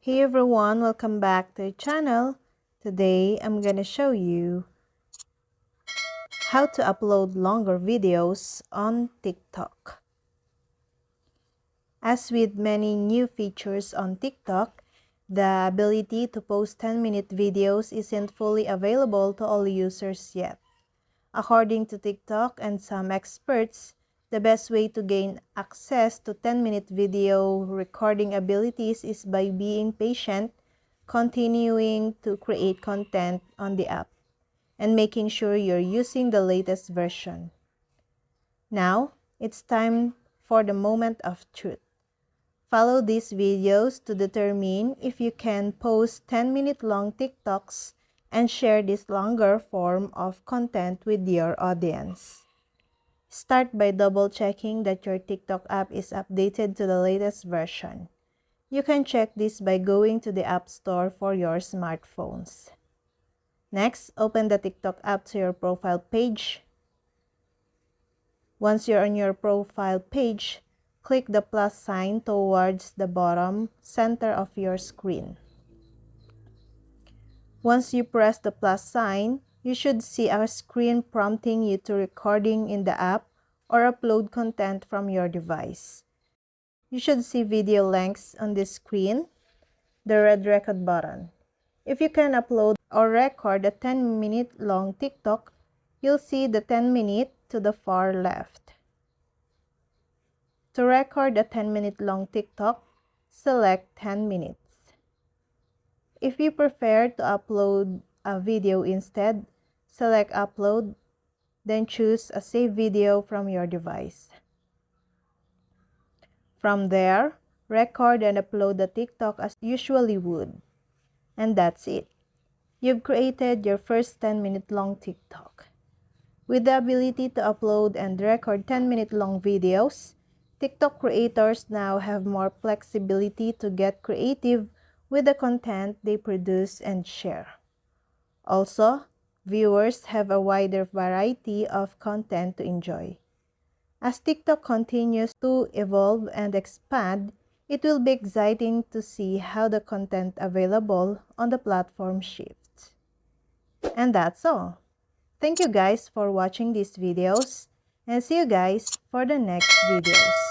Hey everyone, welcome back to the channel. Today I'm gonna show you how to upload longer videos on TikTok. As with many new features on TikTok, the ability to post 10-minute videos isn't fully available to all users yet. According to TikTok and some experts, the best way to gain access to 10-minute video recording abilities is by being patient, continuing to create content on the app, and making sure you're using the latest version. Now, it's time for the moment of truth. Follow these videos to determine if you can post 10-minute long TikToks and share this longer form of content with your audience. Start by double-checking that your TikTok app is updated to the latest version. You can check this by going to the App Store for your smartphones. Next, open the TikTok app to your profile page. Once you're on your profile page, click the plus sign towards the bottom center of your screen. Once you press the plus sign, you should see a screen prompting you to recording in the app or upload content from your device. You should see video lengths on this screen, the red record button. If you can upload or record a 10-minute long TikTok, you'll see the 10-minute to the far left. To record a 10-minute long TikTok, select 10 minutes. If you prefer to upload a video instead, select Upload, then choose a save video from your device. From there, record and upload the TikTok as you usually would. And that's it. You've created your first 10-minute long TikTok. With the ability to upload and record 10-minute long videos, TikTok creators now have more flexibility to get creative with the content they produce and share. Also, viewers have a wider variety of content to enjoy. As TikTok continues to evolve and expand, it will be exciting to see how the content available on the platform shifts. And that's all. Thank you guys for watching these videos, and see you guys for the next videos.